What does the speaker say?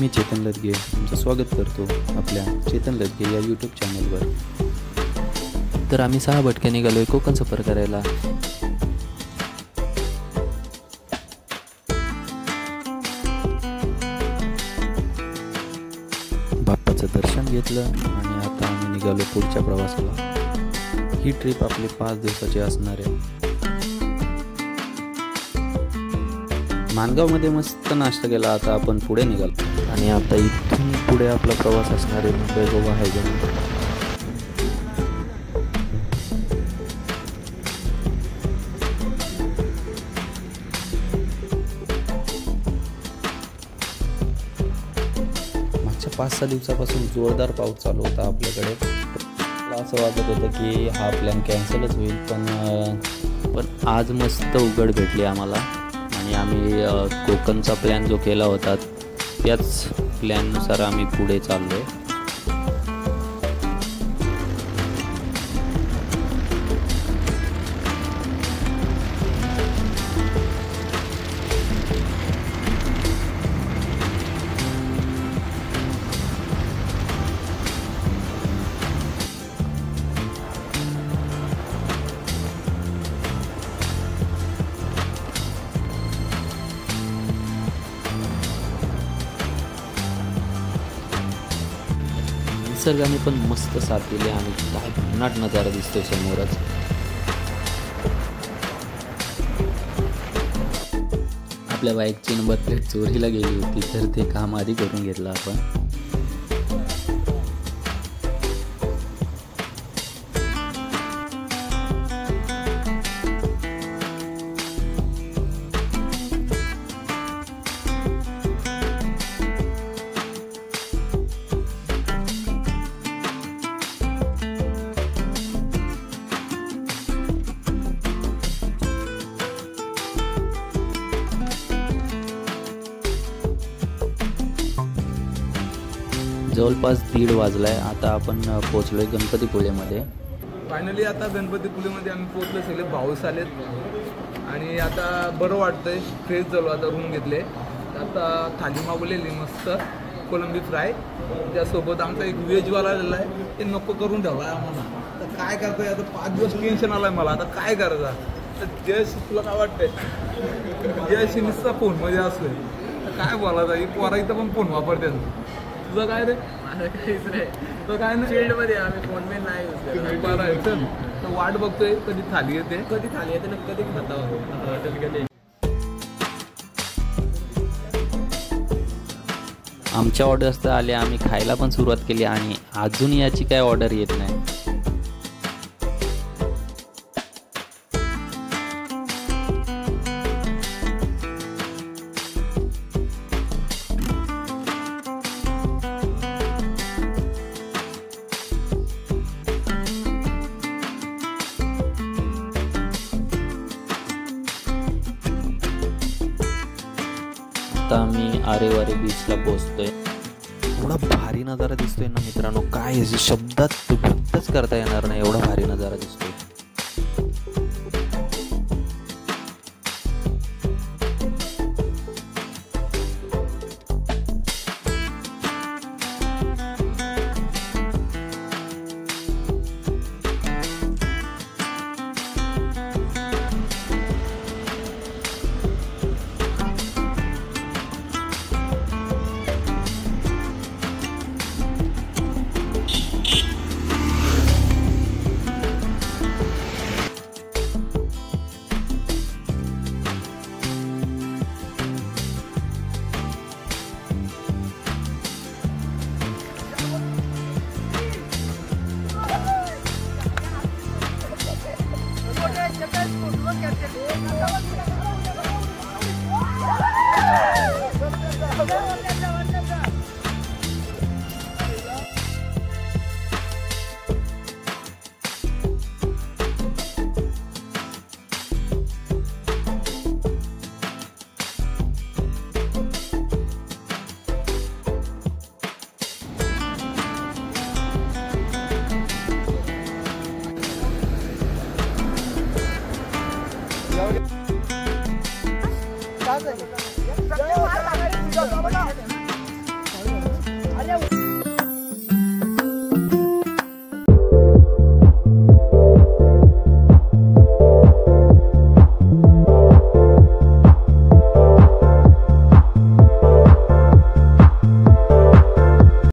मी चेतन लदगे तुमचं स्वागत करतो आपल्या चेतन लदगे या यूट्यूब चॅनलवर। तर आम्ही 6 भटक्या निघालो आहे कोकण सफर करायला। बाप्पाचं दर्शन घेतलं आणि आता आम्ही निघालो पुढच्या प्रवासाला। ही ट्रिप आपली 5 दिवसाची असणार आहे। माणगावमध्ये मस्त नाश्ता केला, आता आपण पुढे निघालो आणि आता इथून पुढे आपला प्रवास असणार आहे मुंबई गोवा हायवे। मागच्या 5-6 दिवसापासून जोरदार पाऊस चालू होता आपल्याकडे। मला असं वाटत होतं की हा प्लॅन कॅन्सलच होईल, पण आज मस्त उघड भेटली आम्हाला आणि आम्ही कोकणचा प्लॅन जो केला होता त्याच प्लॅननुसार आम्ही पुढे चाललो आहे। निसर्गाने पण मस्त साथ दिली आणि काय भन्नाट नजारा दिसतोय समोरच। आपल्या बाईकची नंबर प्लेट चोरीला गेली होती, तर ते काम आधी करून घेतलं आपण। जवळपास 1:30 वाजलाय, आता आपण पोहोचलोय गणपतीपुळेमध्ये। फायनली आता गणपतीपुळेमध्ये आम्ही पोहोचलो, सगळे भाऊस आलेत आणि आता बरं वाटतंय, फ्रेश झालो। आता रूम घेतले, आता थाली मागवलेली मस्त कोलंबी फ्राय, त्यासोबत आमचा एक व्हेजवाला आलेला आहे, ते नको करून ठेवला आहे आम्हाला। तर काय करतोय आता, 5 दिवस टेन्शन आलं आहे मला, आता काय करायचं। तर जयश तुला काय वाटतंय? जयश नुसता फोनमध्ये असतोय, तर काय बोलायचं, ही पोरा इथं पण फोन वापरते। तुझं काय रे? माझं काहीच नाही, तो काय नाही, फील्डमध्ये आम्ही फोन में नाही यूज करत। बरं आहे, चल तर वाट बघतोय कधी थाली येते, कधी थाली येते ना कधी खाता हॉटेल। आमच्या ऑर्डर्स तर आल्या, आम्ही खायला पण सुरुवात केली आणि अजून याची काय ऑर्डर येत नाही। आता आम्ही आरेवारे बीचला पोहोचतोय। एवढा भारी नजारा दिसतोय ना मित्रांनो, काय शब्दात व्यक्तच करता येणार नाही, एवढा भारी नजारा दिसतोय। काय झालं?